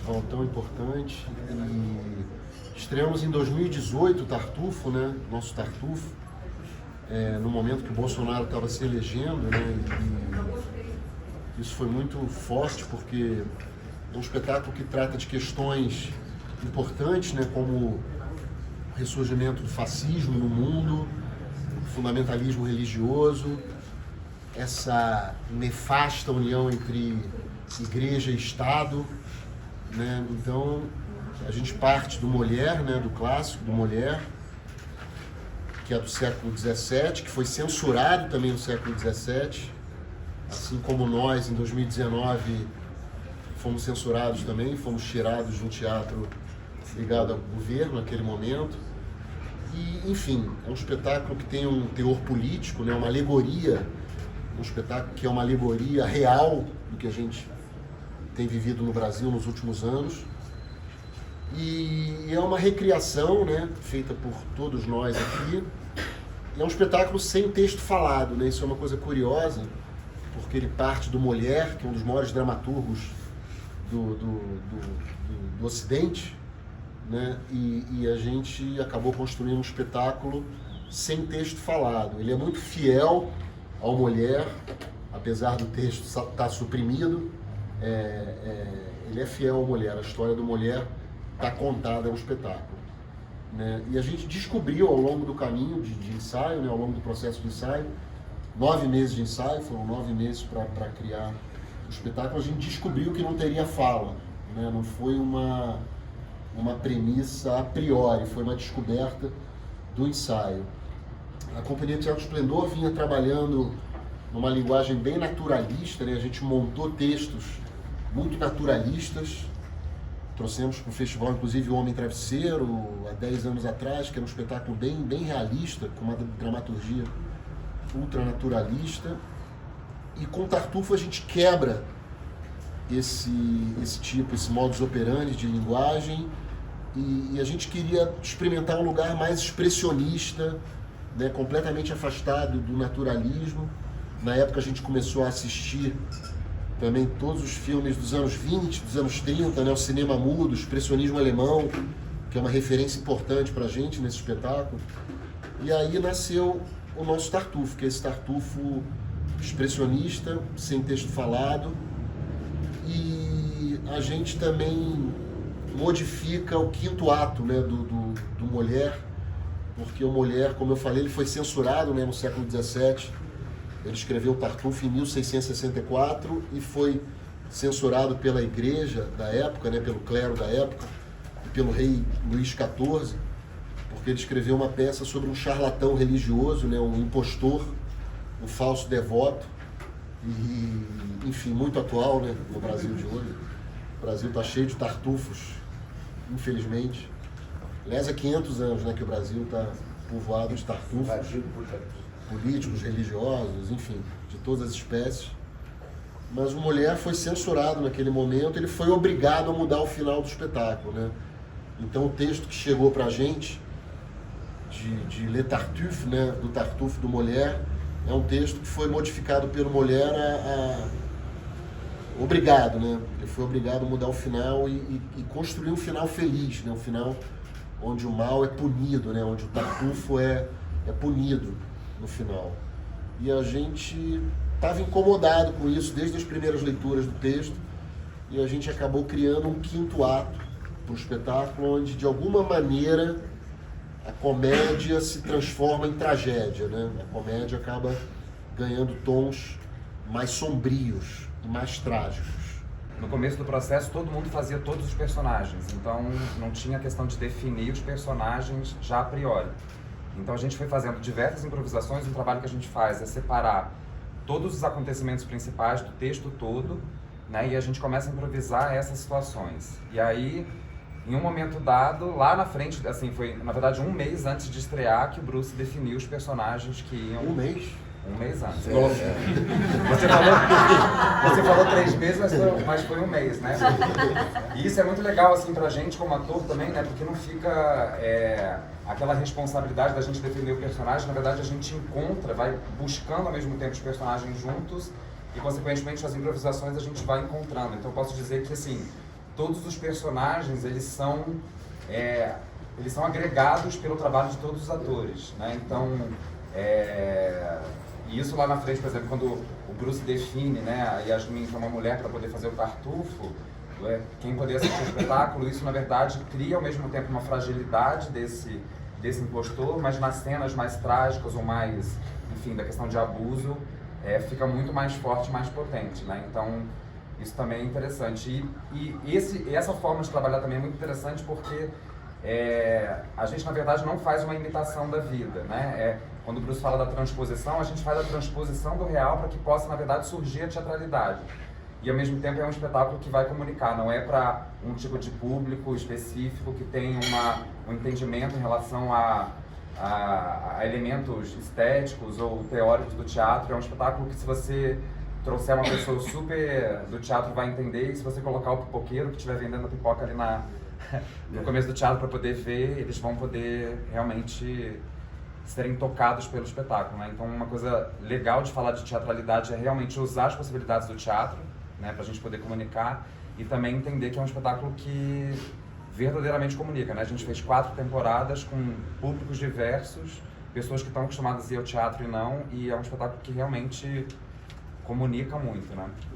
festival tão importante. E estreamos em 2018 o Tartufo, né? Nosso Tartufo, no momento que o Bolsonaro estava se elegendo, né? E isso foi muito forte porque é um espetáculo que trata de questões importantes, né? Como o ressurgimento do fascismo no mundo, o fundamentalismo religioso, essa nefasta união entre igreja e Estado, né? Então, a gente parte do Molière, né? Do clássico do Molière, que é do século XVII, que foi censurado também no século XVII, assim como nós, em 2019, fomos censurados também, fomos tirados de um teatro ligado ao governo naquele momento. E, enfim, é um espetáculo que tem um teor político, né? Uma alegoria, um espetáculo que é uma alegoria real do que a gente tem vivido no Brasil nos últimos anos. E é uma recriação, né, feita por todos nós aqui. E é um espetáculo sem texto falado, né? Isso é uma coisa curiosa, porque ele parte do Molière, que é um dos maiores dramaturgos do Ocidente, né? E a gente acabou construindo um espetáculo sem texto falado. Ele é muito fiel ao Molière, apesar do texto estar suprimido. Ele é fiel ao Molière, a história do Molière está contada no espetáculo, né? E a gente descobriu ao longo do caminho de ensaio, né? Ao longo do processo de ensaio, 9 meses de ensaio, foram 9 meses para criar o espetáculo, a gente descobriu que não teria fala, né? Não foi uma premissa a priori, foi uma descoberta do ensaio. A Companhia de Teatro Esplendor vinha trabalhando numa linguagem bem naturalista, né? A gente montou textos muito naturalistas. Trouxemos para o festival, inclusive, O Homem Travesseiro, há 10 anos atrás, que era um espetáculo bem realista, com uma dramaturgia ultranaturalista. E com o Tartufo a gente quebra esse modus operandi de linguagem e a gente queria experimentar um lugar mais expressionista, né, completamente afastado do naturalismo. Na época a gente começou a assistir também todos os filmes dos anos 20, dos anos 30, né, o cinema mudo, o expressionismo alemão, que é uma referência importante para a gente nesse espetáculo. E aí nasceu o nosso Tartufo, que é esse Tartufo expressionista, sem texto falado. E a gente também modifica o quinto ato, né, do Molière, porque o Molière, como eu falei, ele foi censurado, né, no século XVII. Ele escreveu o Tartufo em 1664 e foi censurado pela igreja da época, né, pelo clero da época, e pelo rei Luís XIV, porque ele escreveu uma peça sobre um charlatão religioso, né, um impostor, um falso devoto, e, enfim, muito atual, né, no Brasil de hoje. O Brasil está cheio de tartufos, infelizmente. Aliás, há 500 anos, né, que o Brasil está povoado de tartufos. Políticos, religiosos, enfim, de todas as espécies. Mas o Molière foi censurado naquele momento, ele foi obrigado a mudar o final do espetáculo, né? Então o texto que chegou pra gente, de Le Tartuffe, né, do Tartuffe do Molière, é um texto que foi modificado pelo Molière obrigado, né? Ele foi obrigado a mudar o final e construir um final feliz, né? Um final onde o mal é punido, né? Onde o Tartufo é punido no final. E a gente estava incomodado com isso desde as primeiras leituras do texto e a gente acabou criando um quinto ato para o espetáculo, onde de alguma maneira a comédia se transforma em tragédia, né? A comédia acaba ganhando tons mais sombrios e mais trágicos. No começo do processo, todo mundo fazia todos os personagens, então não tinha questão de definir os personagens já a priori. Então a gente foi fazendo diversas improvisações, um trabalho que a gente faz é separar todos os acontecimentos principais do texto todo, né, e a gente começa a improvisar essas situações. E aí, em um momento dado, lá na frente, assim, foi na verdade 1 mês antes de estrear que o Bruce definiu os personagens que iam... 1 mês? 1 mês antes. Você falou 3 meses, mas foi 1 mês, né? E isso é muito legal, assim, pra gente como ator também, né? Porque não fica aquela responsabilidade da gente definir o personagem. Na verdade, a gente encontra, vai buscando ao mesmo tempo os personagens juntos e, consequentemente, as improvisações a gente vai encontrando. Então, eu posso dizer que, assim, todos os personagens, eles são agregados pelo trabalho de todos os atores, né? Então, e isso lá na frente, por exemplo, quando o Bruce define, né, a Yasmin que é uma mulher para poder fazer o Tartufo, quem poder assistir o espetáculo, isso na verdade cria ao mesmo tempo uma fragilidade desse impostor, mas nas cenas mais trágicas ou mais, enfim, da questão de abuso, fica muito mais forte, mais potente, né? Então, isso também é interessante. E essa forma de trabalhar também é muito interessante porque a gente, na verdade, não faz uma imitação da vida, né? Quando o Bruce fala da transposição, a gente faz a transposição do real para que possa, na verdade, surgir a teatralidade. E, ao mesmo tempo, é um espetáculo que vai comunicar, não é para um tipo de público específico que tem um entendimento em relação a elementos estéticos ou teóricos do teatro. É um espetáculo que, se você trouxer uma pessoa super do teatro, vai entender, e se você colocar o pipoqueiro que estiver vendendo a pipoca ali no começo do teatro para poder ver, eles vão poder realmente serem tocados pelo espetáculo, né? Então, uma coisa legal de falar de teatralidade é realmente usar as possibilidades do teatro, né, para a gente poder comunicar, e também entender que é um espetáculo que verdadeiramente comunica, né? A gente fez 4 temporadas com públicos diversos, pessoas que estão acostumadas a ir ao teatro e não, e é um espetáculo que realmente comunica muito, né?